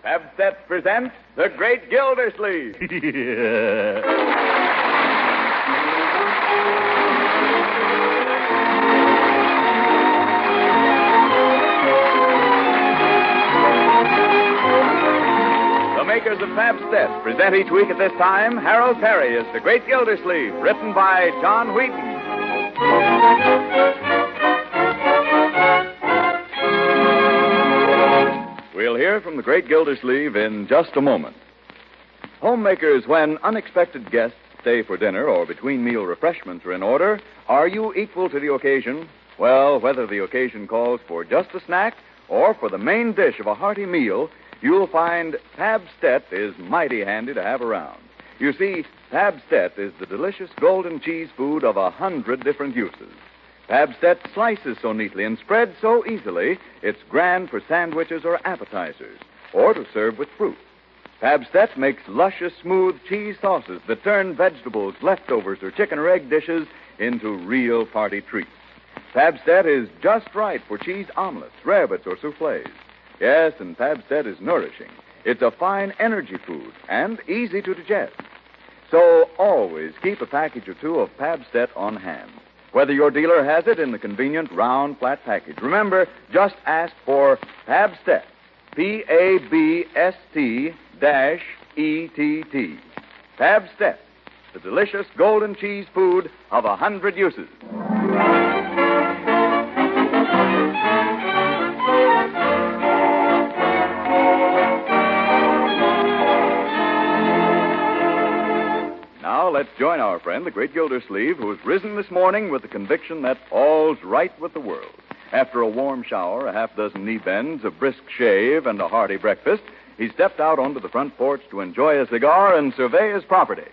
Pabst presents The Great Gildersleeve. The makers of Pabst present each week at this time Harold Perry as The Great Gildersleeve, written by John Wheaton. We'll hear from the Great Gildersleeve in just a moment. Homemakers, when unexpected guests stay for dinner or between meal refreshments are in order, are you equal to the occasion? Well, whether the occasion calls for just a snack or for the main dish of a hearty meal, you'll find Pabst is mighty handy to have around. You see, Pabst is the delicious golden cheese food of 100 different uses. Pabst slices so neatly and spreads so easily, it's grand for sandwiches or appetizers, or to serve with fruit. Pabst makes luscious, smooth cheese sauces that turn vegetables, leftovers, or chicken or egg dishes into real party treats. Pabst is just right for cheese omelets, rabbits, or soufflés. Yes, and Pabst is nourishing. It's a fine energy food and easy to digest. So always keep a package or two of Pabst on hand. Whether your dealer has it in the convenient round, flat package. Remember, just ask for Pabst. Pabst-ETT. Pabst, the delicious golden cheese food of 100 uses. Now let's join our friend, the Great Gildersleeve, who's risen this morning with the conviction that all's right with the world. After a warm shower, a half-dozen knee bends, a brisk shave, and a hearty breakfast, he stepped out onto the front porch to enjoy a cigar and survey his property.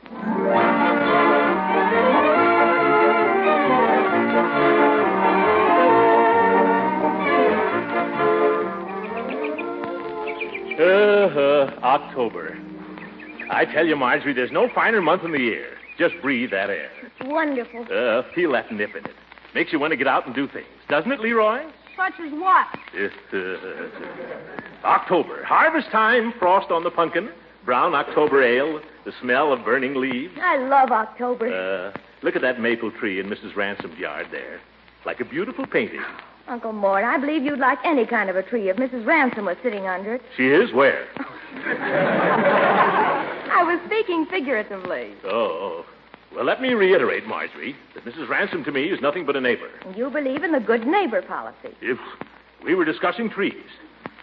October. I tell you, Marjorie, there's no finer month in the year. Just breathe that air. It's wonderful. Feel that nip in it. Makes you want to get out and do things. Doesn't it, Leroy? Such as what? October. Harvest time, frost on the pumpkin, brown October ale, the smell of burning leaves. I love October. Look at that maple tree in Mrs. Ransom's yard there. Like a beautiful painting. Uncle Mort, I believe you'd like any kind of a tree if Mrs. Ransom was sitting under it. She is? Where? I was speaking figuratively. Oh. Well, let me reiterate, Marjorie, that Mrs. Ransom to me is nothing but a neighbor. You believe in the good neighbor policy. If we were discussing trees.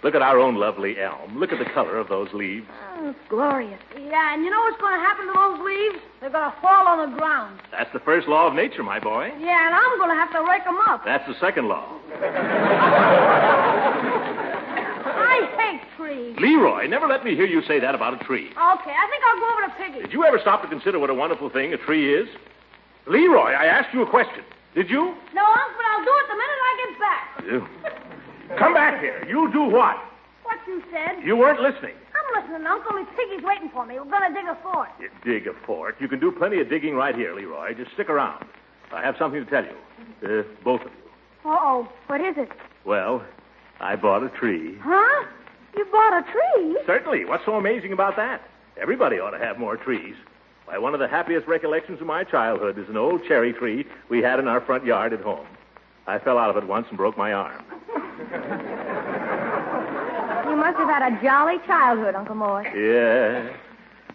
Look at our own lovely elm. Look at the color of those leaves. Oh, it's glorious. Yeah, and you know what's going to happen to those leaves? They're going to fall on the ground. That's the first law of nature, my boy. Yeah, and I'm going to have to rake them up. That's the second law. I hate trees. Leroy, never let me hear you say that about a tree. Okay, I think I'll go over to Piggy. Did you ever stop to consider what a wonderful thing a tree is? Leroy, I asked you a question. Did you? No, Unc, but I'll do it the minute I get back. Come back here. You do what? What you said? You weren't listening. I'm listening, Unc. Only Piggy's waiting for me. We're going to dig a fort. You dig a fort? You can do plenty of digging right here, Leroy. Just stick around. I have something to tell you. Both of you. Uh-oh. What is it? Well, I bought a tree. Huh? You bought a tree? Certainly. What's so amazing about that? Everybody ought to have more trees. Why, one of the happiest recollections of my childhood is an old cherry tree we had in our front yard at home. I fell out of it once and broke my arm. You must have had a jolly childhood, Uncle Mort. Yeah.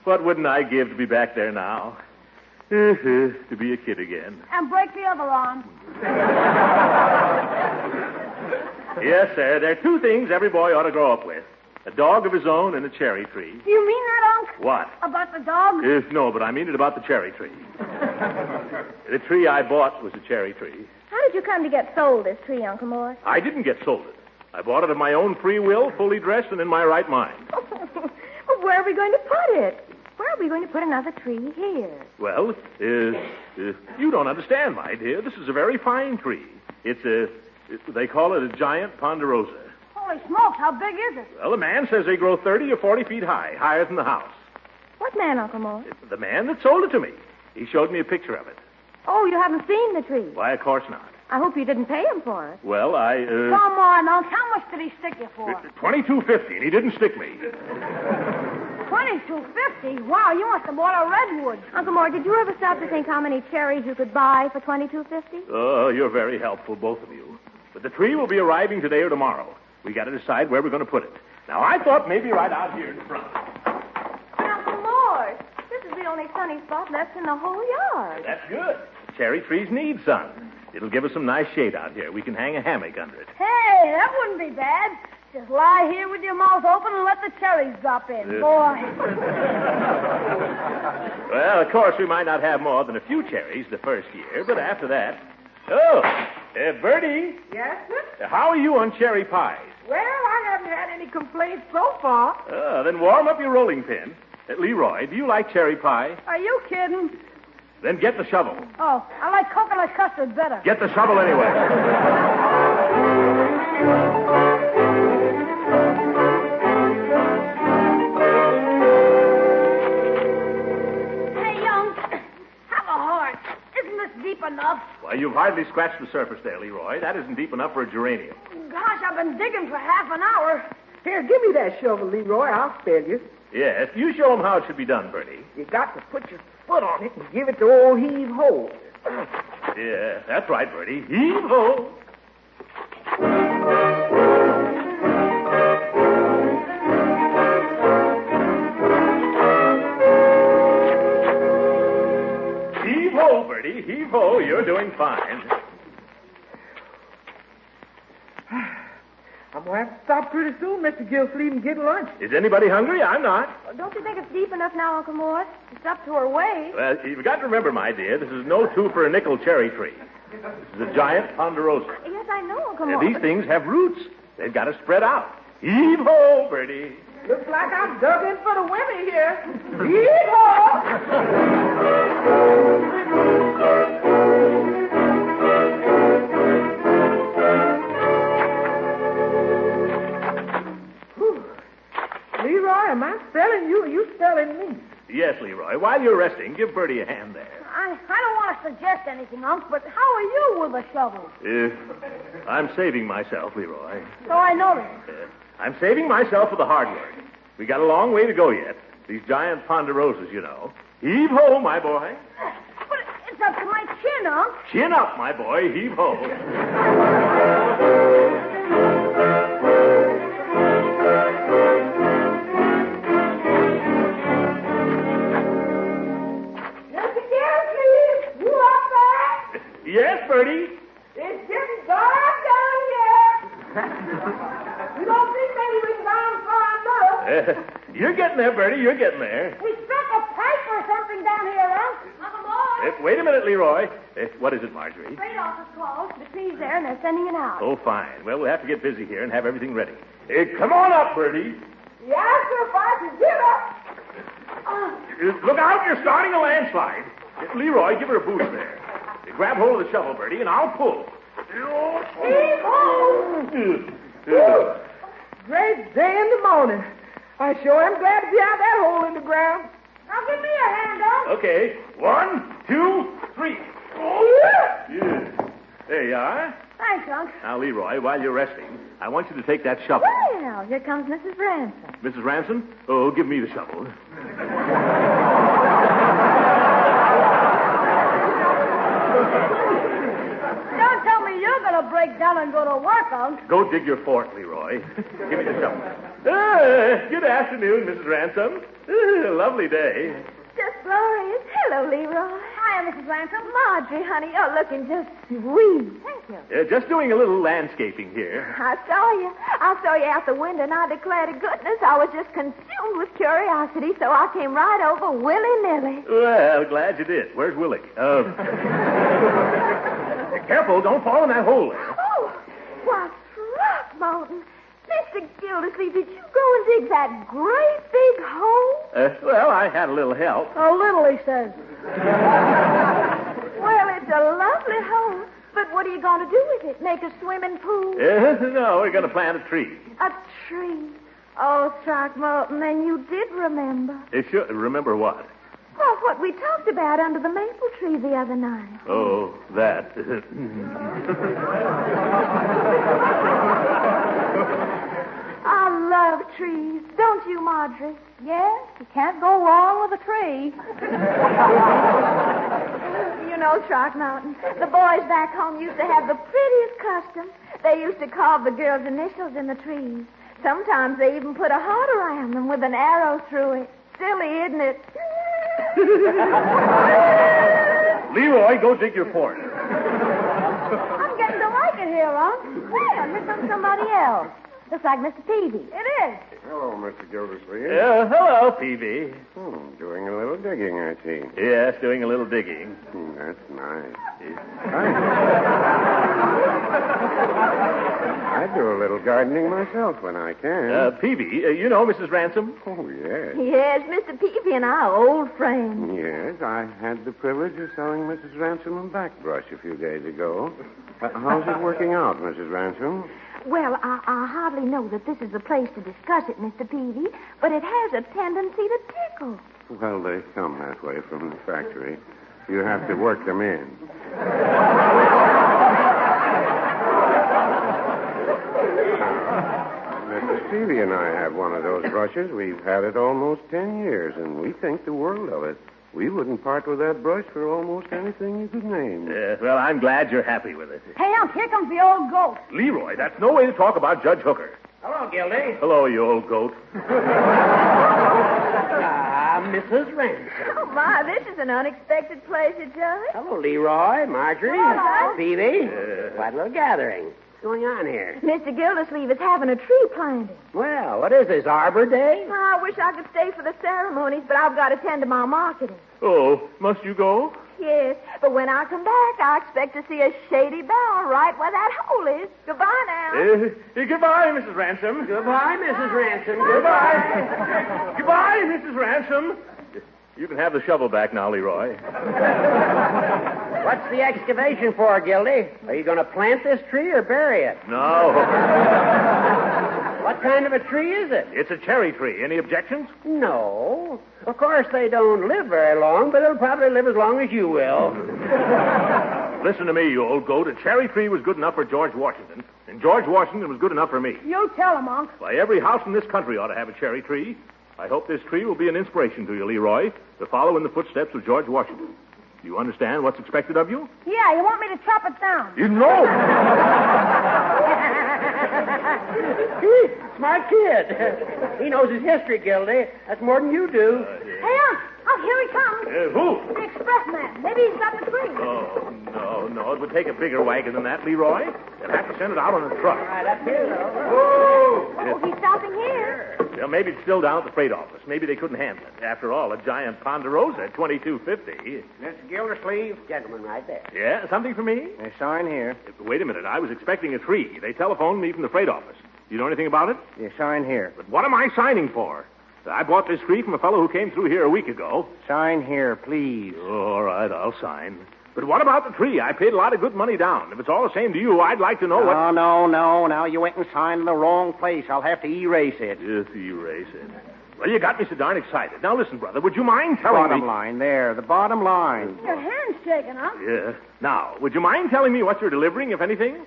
What wouldn't I give to be back there now? To be a kid again. And break the other arm. Yes, sir. There are two things every boy ought to grow up with. A dog of his own and a cherry tree. Do you mean that, Unc? What? About the dog? No, but I mean it about the cherry tree. The tree I bought was a cherry tree. How did you come to get sold this tree, Uncle Mort? I didn't get sold it. I bought it of my own free will, fully dressed and in my right mind. Well, where are we going to put it? Where are we going to put another tree here? Well, you don't understand, my dear. This is a very fine tree. They call it a giant ponderosa. Holy smokes, how big is it? Well, the man says they grow 30 or 40 feet high, higher than the house. What man, Uncle Mort? The man that sold it to me. He showed me a picture of it. Oh, you haven't seen the tree? Why, of course not. I hope you didn't pay him for it. Well, Come on, Unc. How much did he stick you for? $22.50, and he didn't stick me. $22.50? Wow, you must have bought a redwood. Uncle Mort, did you ever stop to think how many cherries you could buy for $22.50? Oh, you're very helpful, both of you. But the tree will be arriving today or tomorrow. We got to decide where we're going to put it. Now, I thought maybe right out here in front. Uncle Mort, this is the only sunny spot left in the whole yard. That's good. Cherry trees need sun. It'll give us some nice shade out here. We can hang a hammock under it. Hey, that wouldn't be bad. Just lie here with your mouth open and let the cherries drop in. Boy. Well, of course, we might not have more than a few cherries the first year, but after that... Oh, Bertie. Yes, sir? How are you on cherry pies? Well, I haven't had any complaints so far. Then warm up your rolling pin. Leroy, do you like cherry pie? Are you kidding? Then get the shovel. Oh, I like coconut custard better. Get the shovel anyway. Hey, young, have a heart. Isn't this deep enough? Why, you've hardly scratched the surface there, Leroy. That isn't deep enough for a geranium. Gosh, I've been digging for half an hour. Here, give me that shovel, Leroy. I'll spare you. Yes, you show them how it should be done, Bertie. You got to put your foot on it and give it the old heave-ho. Yeah, that's right, Bertie. Heave-ho. Heave-ho, Bertie. Heave-ho. You're doing fine. I'm going to have to stop pretty soon, Mr. Gildersleeve, and get lunch. Is anybody hungry? I'm not. Well, don't you think it's deep enough now, Uncle Mort? It's up to her waist. Well, you've got to remember, my dear, this is no two-for-a-nickel cherry tree. This is a giant ponderosa. Yes, I know, Uncle And Mort. these things have roots. They've got to spread out. Heave-ho, Bertie. Looks like I'm dug in for the women here. Heave-ho! Leroy, am I spelling you or you spelling me? Yes, Leroy. While you're resting, give Bertie a hand there. I don't want to suggest anything, Unc, but how are you with a shovel? I'm saving myself, Leroy. So I noticed. I'm saving myself for the hard work. We got a long way to go yet. These giant ponderosas, you know. Heave-ho, my boy. But it's up to my chin, Unc. Chin up, my boy. Heave-ho. Mr. Gildersleeve, you up there? Yes, Bertie. It's getting dark down here. You don't think maybe we can down for our mother? You're getting there, Bertie. You're getting there. We struck a pipe or something down here, Unc. Uncle Mort. Wait a minute, Leroy. What is it, Marjorie? Freight office called. The tree's there, and they're sending it out. Oh, fine. Well, we'll have to get busy here and have everything ready. Come on up, Bertie. Yes, sir, if I can get up. Look out, you're starting a landslide. Leroy, give her a boost there. Grab hold of the shovel, Bertie, and I'll pull. Heave-ho! Great day in the morning. I sure am glad to be out that hole in the ground. Now give me a hand, Unc. Okay, 1, 2, 3. Oh, Yeah. There you are. Thanks, Unc. Now, Leroy, while you're resting, I want you to take that shovel. Well, here comes Mrs. Ransom. Mrs. Ransom? Oh, give me the shovel. Don't tell me you're going to break down and go to work, Unc. Go dig your fort, Leroy. Give me the shovel. Good afternoon, Mrs. Ransom. Lovely day. Just glorious. Hello, Leroy. Hiya, Mrs. Ransom. Marjorie, honey, you're looking just sweet. Thank you. Just doing a little landscaping here. I saw you out the window, and I declare to goodness I was just consumed with curiosity, so I came right over willy-nilly. Well, glad you did. Where's Willie? Careful, don't fall in that hole there. Oh, why, Throckmorton. Mr. Gildersleeve, did you go and dig that great big hole? Well, I had a little help. A little, he says. Well, it's a lovely hole. But what are you going to do with it? Make a swimming pool? No, we're going to plant a tree. A tree? Oh, Throckmorton, then you did remember. Sure. Remember what? Oh, what we talked about under the maple tree the other night. Oh, that. I love trees. Don't you, Marjorie? Yes, you can't go wrong with a tree. You know, Throckmorton, the boys back home used to have the prettiest custom. They used to carve the girls' initials in the trees. Sometimes they even put a heart around them with an arrow through it. Silly, isn't it? Leroy, go dig your fort. I'm getting to like it here, Unc. Hey, here comes somebody else. Looks like Mr. Peavy. It is. Hello, Mr. Gildersleeve. Hello, Peavy. Doing a little digging, I see. Yes, doing a little digging. That's nice. I do a little gardening myself when I can. Peavy, you know Mrs. Ransom? Oh, yes. Yes, Mr. Peavy and I are old friends. Yes, I had the privilege of selling Mrs. Ransom a backbrush a few days ago. How's it working out, Mrs. Ransom? Well, I hardly know that this is the place to discuss it, Mr. Peavy, but it has a tendency to tickle. Well, they come that way from the factory. You have to work them in. Mr. Stevie and I have one of those brushes. We've had it almost 10 years, and we think the world of it. We wouldn't part with that brush for almost anything you could name. Yes, well, I'm glad you're happy with it. Hey, Unc, here comes the old goat. Leroy, that's no way to talk about Judge Hooker. Hello, Gildy. Hello, you old goat. Mrs. Ransom. Oh, my, this is an unexpected pleasure, Judge. Hello, Leroy, Marjorie, Hello. Peavy. Quite a little gathering. What's going on here? Mr. Gildersleeve is having a tree planting. Well, what is this, Arbor Day? I wish I could stay for the ceremonies, but I've got to tend to my marketing. Oh, must you go? Yes, but when I come back, I expect to see a shady bower right where that hole is. Goodbye now. Goodbye, Mrs. Ransom. Goodbye, Mrs. Ransom. Goodbye. Goodbye, Mrs. Ransom. You can have the shovel back now, Leroy. What's the excavation for, Gildy? Are you going to plant this tree or bury it? No. What kind of a tree is it? It's a cherry tree. Any objections? No. Of course, they don't live very long, but it'll probably live as long as you will. Listen to me, you old goat. A cherry tree was good enough for George Washington, and George Washington was good enough for me. You tell him, Unc. Why, every house in this country ought to have a cherry tree. I hope this tree will be an inspiration to you, Leroy, to follow in the footsteps of George Washington. Do you understand what's expected of you? Yeah, you want me to chop it down? You know. Smart kid. He knows his history, Gildy. That's more than you do. Hey, Unc, here he comes. Who? The expressman. Maybe he's got the tree. Oh, no. It would take a bigger wagon than that, Leroy. You'd have to send it out on a truck. All right, up here, though. Oh, he's stopping here. Well, maybe it's still down at the freight office. Maybe they couldn't handle it. After all, a giant Ponderosa at $22.50. Mr. Gildersleeve, gentleman right there. Yeah, something for me? A sign here. Wait a minute. I was expecting a tree. They telephoned me from the freight office. You know anything about it? You sign here. But what am I signing for? I bought this tree from a fellow who came through here a week ago. Sign here, please. All right, I'll sign. But what about the tree? I paid a lot of good money down. If it's all the same to you, I'd like to know what... No. Now you went and signed in the wrong place. I'll have to erase it. Yes, erase it. Well, you got me so darn excited. Now, listen, brother, would you mind telling me... Bottom line, there. The bottom line. Your hand's shaking, Unc. Yeah. Now, would you mind telling me what you're delivering, if anything?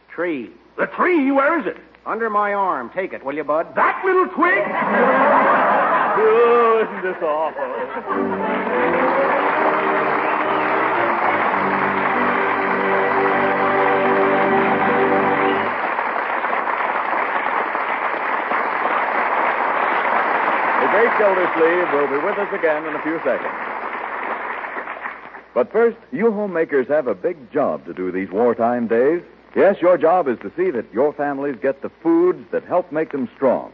Tree. The tree? Where is it? Under my arm. Take it, will you, bud? That little twig? Oh, isn't this awful? The great Gildersleeve will be with us again in a few seconds. But first, you homemakers have a big job to do these wartime days. Yes, your job is to see that your families get the foods that help make them strong.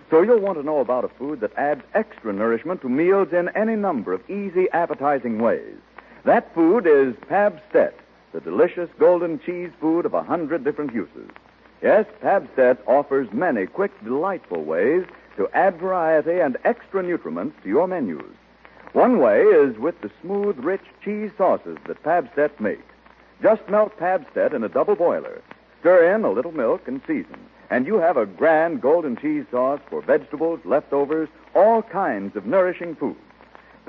So you'll want to know about a food that adds extra nourishment to meals in any number of easy, appetizing ways. That food is Pabst, the delicious golden cheese food of 100 different uses. Yes, Pabst offers many quick, delightful ways to add variety and extra nutriments to your menus. One way is with the smooth, rich cheese sauces that Pabst makes. Just melt Pabst in a double boiler. Stir in a little milk and season. And you have a grand golden cheese sauce for vegetables, leftovers, all kinds of nourishing food.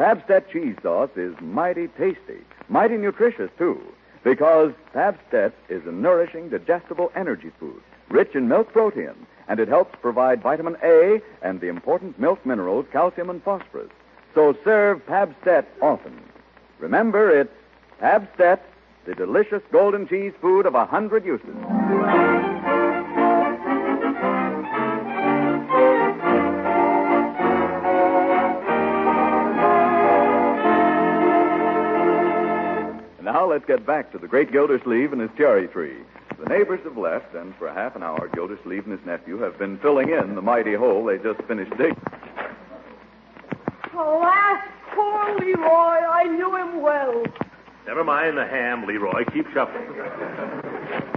Pabst cheese sauce is mighty tasty, mighty nutritious, too, because Pabst is a nourishing, digestible energy food, rich in milk protein, and it helps provide vitamin A and the important milk minerals calcium and phosphorus. So serve Pabst often. Remember, it's Pabst, the delicious golden cheese food of 100 uses. Now let's get back to the great Gildersleeve and his cherry tree. The neighbors have left, and for half an hour, Gildersleeve and his nephew have been filling in the mighty hole they just finished digging. Oh, that's poor Leroy. I knew him well. Never mind the ham, Leroy. Keep shoveling.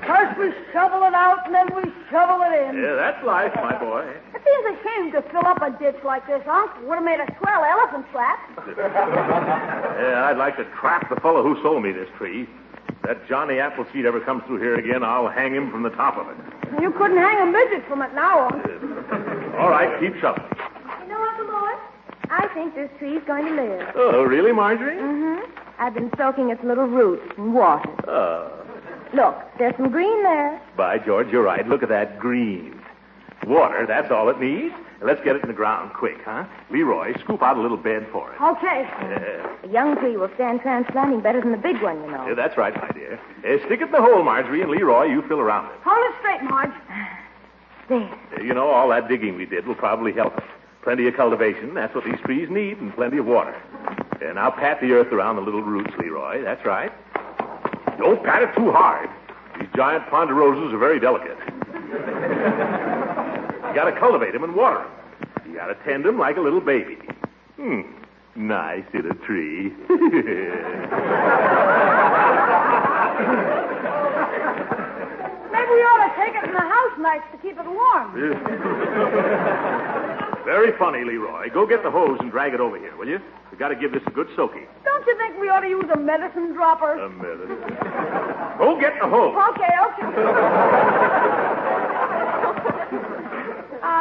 First we shovel it out, and then we shovel it in. Yeah, that's life, my boy. It seems a shame to fill up a ditch like this, Unc. Would have made a swell elephant trap. Yeah, I'd like to trap the fellow who sold me this tree. If that Johnny Appleseed ever comes through here again, I'll hang him from the top of it. You couldn't hang a midget from it now, Unc. All right, keep shoveling. You know, Uncle Mort, I think this tree's going to live. Oh, really, Marjorie? Mm-hmm. I've been soaking its little roots in water. Look, there's some green there. By George, you're right. Look at that green. Water, that's all it needs. Let's get it in the ground quick, huh? Leroy, scoop out a little bed for it. Okay. A young tree will stand transplanting better than the big one, you know. Yeah, that's right, my dear. Stick it in the hole, Marjorie, and Leroy, you fill around it. Hold it straight, Marge. There. You know, all that digging we did will probably help us. Plenty of cultivation, that's what these trees need, and plenty of water. And now pat the earth around the little roots, Leroy. That's right. Don't pat it too hard. These giant ponderosas are very delicate. You gotta cultivate them and water them. You gotta tend them like a little baby. Nice little tree. Maybe we ought to take it in the house nights to keep it warm. Very funny, Leroy. Go get the hose and drag it over here, will you? We've got to give this a good soaking. Don't you think we ought to use a medicine dropper? A medicine. Go get the hose. Okay.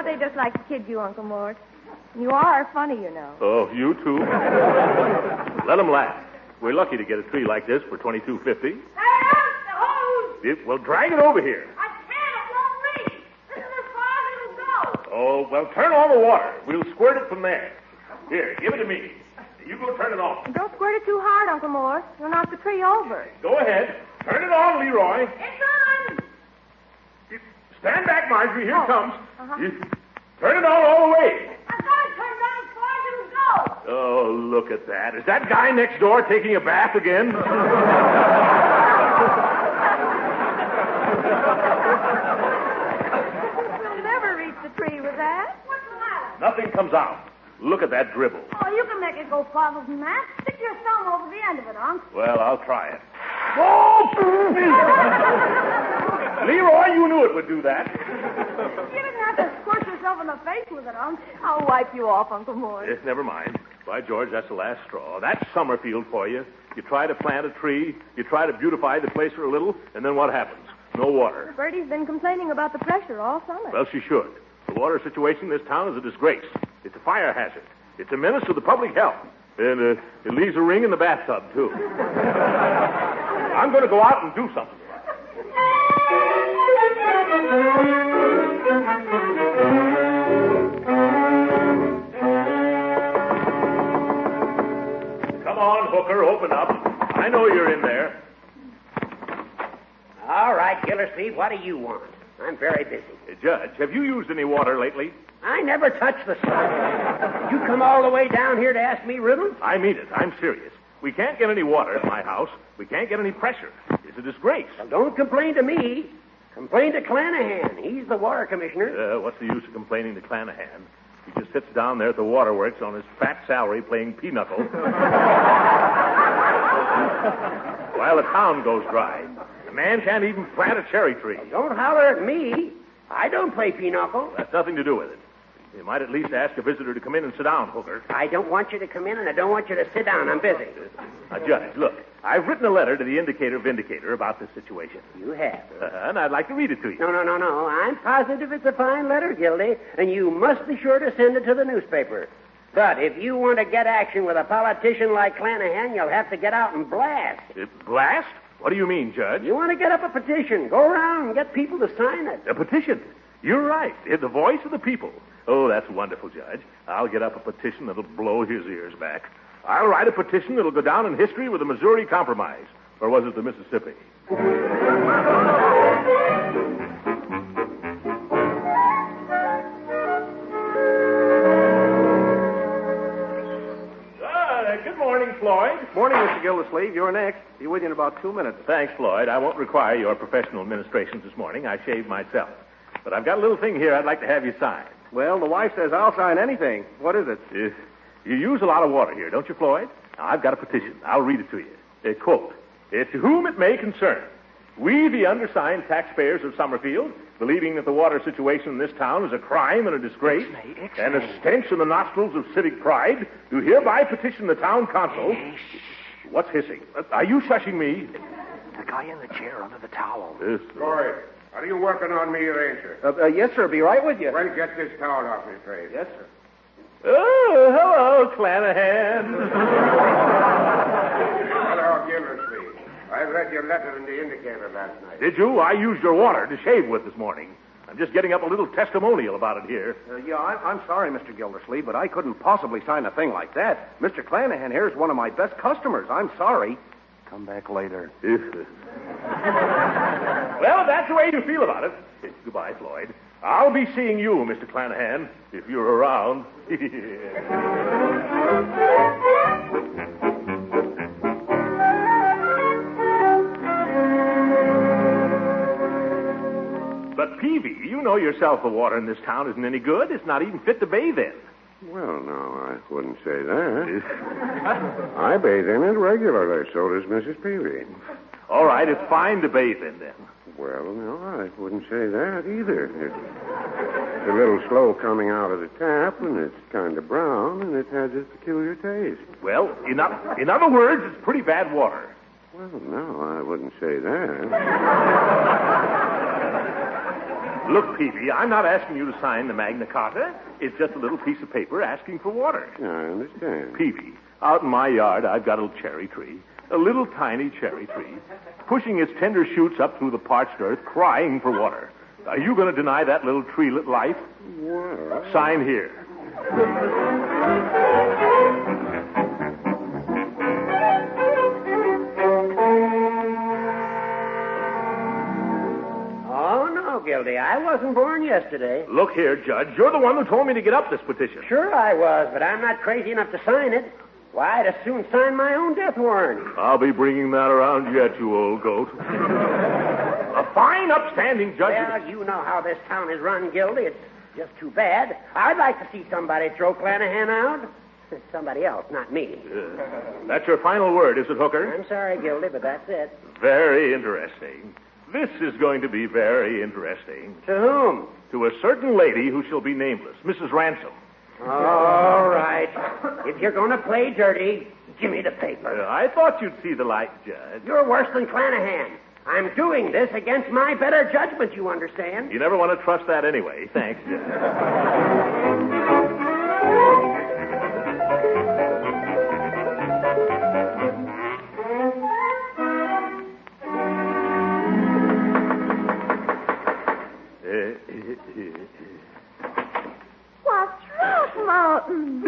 They just like to kid you, Uncle Mort. You are funny, you know. Oh, you too? Let them laugh. We're lucky to get a tree like this for $22.50. Hey, the hose! Well, drag it over here. I can't. It won't reach. This is as far as it'll go. Oh, well, turn on the water. We'll squirt it from there. Here, give it to me. You go turn it on. Don't squirt it too hard, Uncle Mort. You'll knock the tree over. Go ahead. Turn it on, Leroy. It's on. Stand back, Marjorie. Here it comes. Uh-huh. Turn it on all the way. I've got it turned down as far as it'll go. Oh, look at that. Is that guy next door taking a bath again? We'll never reach the tree with that. What's the matter? Nothing comes out. Look at that dribble. Oh, you can make it go farther than that. Stick your thumb over the end of it, Unc. Well, I'll try it. Oh! Leroy, you knew it would do that. You didn't have to squirt yourself in the face with it, Unc. I'll wipe you off, Uncle Mort. Yes, never mind. By George, that's the last straw. That's Summerfield for you. You try to plant a tree, you try to beautify the place for a little, and then what happens? No water. Bertie's been complaining about the pressure all summer. Well, she should. The water situation in this town is a disgrace. It's a fire hazard. It's a menace to the public health. And it leaves a ring in the bathtub, too. I'm going to go out and do something about it. Come on, Hooker, open up. I know you're in there. All right, Gildersleeve, what do you want? I'm very busy. Judge, have you used any water lately? I never touch the stuff. You come all the way down here to ask me riddles? I mean it. I'm serious. We can't get any water at my house. We can't get any pressure. It's a disgrace. Well, don't complain to me. Complain to Clanahan. He's the water commissioner. What's the use of complaining to Clanahan? He just sits down there at the Waterworks on his fat salary playing pinochle while the town goes dry. The man can't even plant a cherry tree. Well, don't holler at me. I don't play pinochle. That's nothing to do with it. You might at least ask a visitor to come in and sit down, Hooker. I don't want you to come in, and I don't want you to sit down. I'm busy. Now, Judge, look. I've written a letter to the Indicator Vindicator about this situation. You have? And I'd like to read it to you. No. I'm positive it's a fine letter, Gildy, and you must be sure to send it to the newspaper. But if you want to get action with a politician like Clanahan, you'll have to get out and blast. Blast? What do you mean, Judge? You want to get up a petition. Go around and get people to sign it. A petition? You're right. The voice of the people. Oh, that's wonderful, Judge. I'll get up a petition that'll blow his ears back. I'll write a petition that'll go down in history with the Missouri Compromise. Or was it the Mississippi? Good morning, Floyd. Morning, Mr. Gildersleeve. You're next. Be with you in about 2 minutes. Thanks, Floyd. I won't require your professional administrations this morning. I shaved myself. But I've got a little thing here I'd like to have you sign. Well, the wife says I'll sign anything. What is it? You use a lot of water here, don't you, Floyd? Now, I've got a petition. I'll read it to you. Quote, to whom it may concern, we, the undersigned taxpayers of Summerfield, believing that the water situation in this town is a crime and a disgrace, and a stench in the nostrils of civic pride, do hereby petition the town council. What's hissing? Are you shushing me? The guy in the chair under the towel. Corey, are you working on me, Ranger? Yes, sir. Be right with you. Well, get this towel off me, face. Yes, sir. Oh, hello, Clanahan. Hello, Gildersleeve. I read your letter in the indicator last night. Did you? I used your water to shave with this morning. I'm just getting up a little testimonial about it here. I'm sorry, Mr. Gildersleeve, but I couldn't possibly sign a thing like that. Mr. Clanahan here is one of my best customers. I'm sorry. Come back later. Well, if that's the way you feel about it. Goodbye, Floyd. I'll be seeing you, Mr. Clanahan, if you're around. But, Peavy, you know yourself the water in this town isn't any good. It's not even fit to bathe in. Well, no, I wouldn't say that. I bathe in it regularly, so does Mrs. Peavy. All right, it's fine to bathe in, then. Well, no, I wouldn't say that either. It's a little slow coming out of the tap, and it's kind of brown, and it has a peculiar taste. Well, in other words, it's pretty bad water. Well, no, I wouldn't say that. Look, Peavy, I'm not asking you to sign the Magna Carta. It's just a little piece of paper asking for water. I understand. Peavy, out in my yard, I've got a little cherry tree. A little tiny cherry tree, pushing its tender shoots up through the parched earth, crying for water. Are you going to deny that little treelet life? Well... Sign here. Oh, no, Gildy. I wasn't born yesterday. Look here, Judge. You're the one who told me to get up this petition. Sure I was, but I'm not crazy enough to sign it. Why, I'd as soon sign my own death warrant. I'll be bringing that around yet, you old goat. A fine, upstanding judge. Well, you know how this town is run, Gildy. It's just too bad. I'd like to see somebody throw Clanahan out. Somebody else, not me. That's your final word, is it, Hooker? I'm sorry, Gildy, but that's it. Very interesting. This is going to be very interesting. To whom? To a certain lady who shall be nameless, Mrs. Ransom. All right. If you're going to play dirty, give me the paper. I thought you'd see the light, Judge. You're worse than Clanahan. I'm doing this against my better judgment, you understand? You never want to trust that anyway. Thanks, Judge. What's wrong, Martin?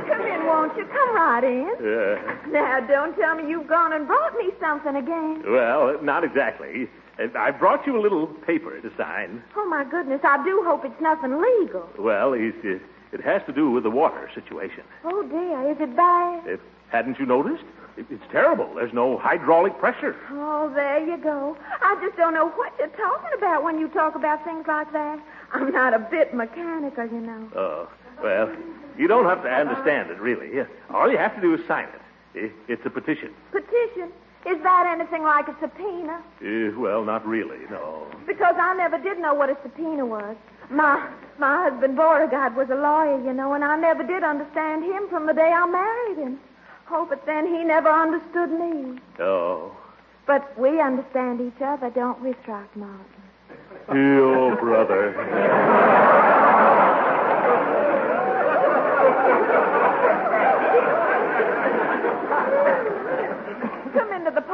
Come in, won't you? Come right in. Now, don't tell me you've gone and brought me something again. Well, not exactly. I brought you a little paper to sign. Oh, my goodness, I do hope it's nothing legal. Well, it has to do with the water situation. Oh, dear, is it bad? Hadn't you noticed? It's terrible. There's no hydraulic pressure. Oh, there you go. I just don't know what you're talking about when you talk about things like that. I'm not a bit mechanical, you know. Oh, well, you don't have to understand it, really. All you have to do is sign it. It's a petition. Petition? Is that anything like a subpoena? Well, not really, no. Because I never did know what a subpoena was. My husband, Beauregard, was a lawyer, you know, and I never did understand him from the day I married him. Oh, but then he never understood me. Oh. But we understand each other, don't we, Throckmorton? Oh, brother.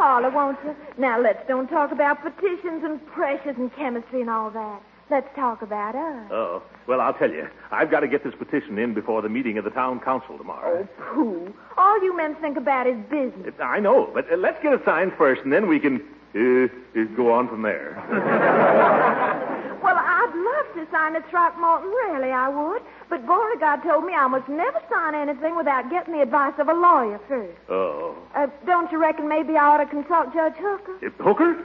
parlor, won't you? Now, don't talk about petitions and pressures and chemistry and all that. Let's talk about us. Oh, well, I'll tell you. I've got to get this petition in before the meeting of the town council tomorrow. Oh, pooh. All you men think about is business. I know, but let's get it signed first, and then we can go on from there. Well, I'd love to sign at Throckmorton, really, I would. But Beauregard told me I must never sign anything without getting the advice of a lawyer first. Oh. Don't you reckon maybe I ought to consult Judge Hooker? Hooker?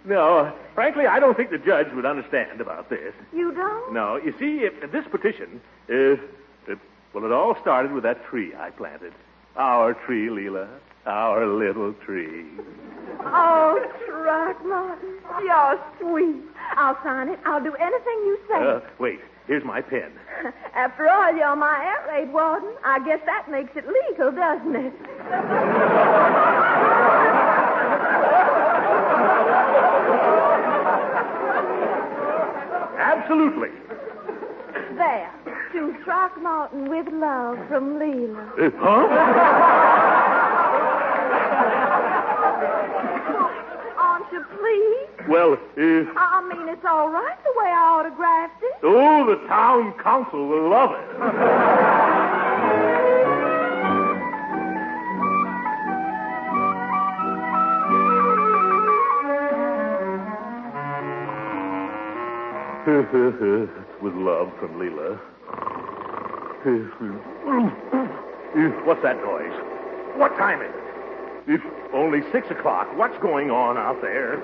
No. Frankly, I don't think the judge would understand about this. You don't? No. You see, this petition, well, it all started with that tree I planted. Our tree, Leela. Our little tree. Oh, Throckmorton, you're sweet. I'll sign it. I'll do anything you say. Wait. Here's my pen. After all, you're my air raid warden. I guess that makes it legal, doesn't it? Absolutely. There. To Throckmorton with love from Leela. Aren't you pleased? Well, I mean, it's all right the way I autographed it. Oh, the town council will love it. With love from Leela. What's that noise? What time is it? It's only 6 o'clock. What's going on out there?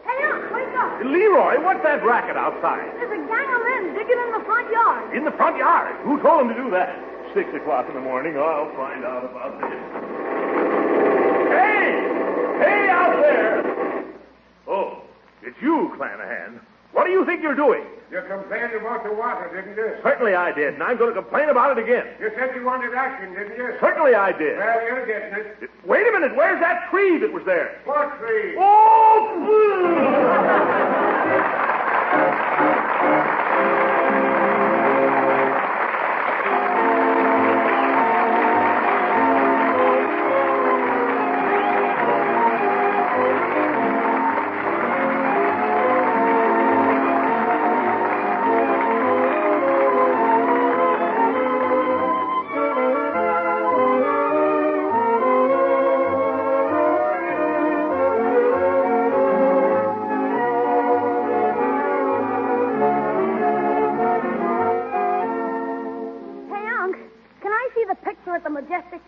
Hey, Unc, wake up. Leroy, what's that racket outside? There's a gang of men digging in the front yard. In the front yard? Who told him to do that? 6 o'clock in the morning. I'll find out about this. Hey! Hey, out there! Oh, it's you, Clanahan. What do you think you're doing? You complained about the water, didn't you? Certainly I did, and I'm going to complain about it again. You said you wanted action, didn't you? Certainly I did. Well, you're getting it. Wait a minute. Where's that tree that was there? What tree?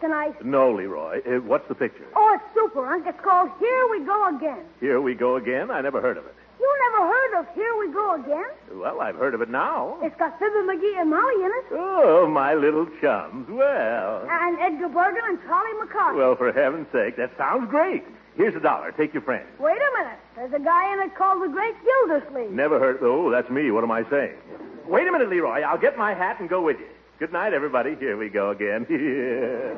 Tonight? No, Leroy. What's the picture? Oh, it's super, Unc. It's called Here We Go Again. Here We Go Again? I never heard of it. You never heard of Here We Go Again? Well, I've heard of it now. It's got Fibber McGee and Molly in it. Oh, my little chums. Well. And Edgar Bergen and Charlie McCarthy. Well, for heaven's sake, that sounds great. Here's $1. Take your friend. Wait a minute. There's a guy in it called the Great Gildersleeve. Never heard. Oh, that's me. What am I saying? Wait a minute, Leroy. I'll get my hat and go with you. Good night, everybody. Here we go again. Original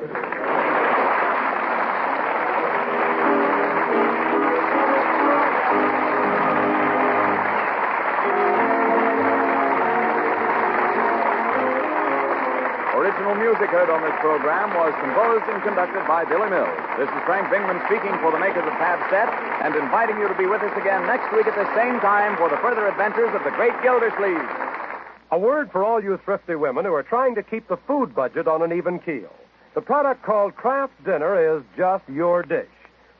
music heard on this program was composed and conducted by Billy Mills. This is Frank Bingman speaking for the makers of Pabst and inviting you to be with us again next week at the same time for the further adventures of the Great Gildersleeve. A word for all you thrifty women who are trying to keep the food budget on an even keel. The product called Kraft Dinner is just your dish.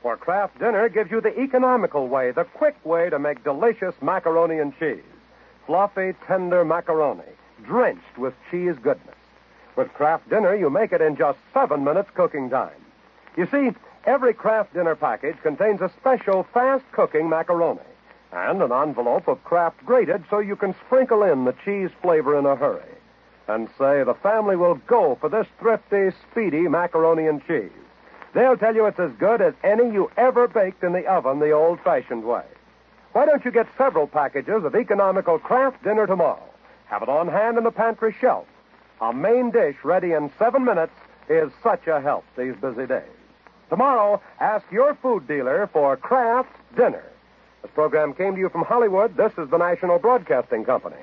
For Kraft Dinner gives you the economical way, the quick way to make delicious macaroni and cheese. Fluffy, tender macaroni, drenched with cheese goodness. With Kraft Dinner, you make it in just 7 minutes cooking time. You see, every Kraft Dinner package contains a special fast-cooking macaroni and an envelope of Kraft grated so you can sprinkle in the cheese flavor in a hurry. And say the family will go for this thrifty, speedy macaroni and cheese. They'll tell you it's as good as any you ever baked in the oven the old-fashioned way. Why don't you get several packages of economical Kraft Dinner tomorrow? Have it on hand in the pantry shelf. A main dish ready in 7 minutes is such a help these busy days. Tomorrow, ask your food dealer for Kraft Dinner. This program came to you from Hollywood. This is the National Broadcasting Company.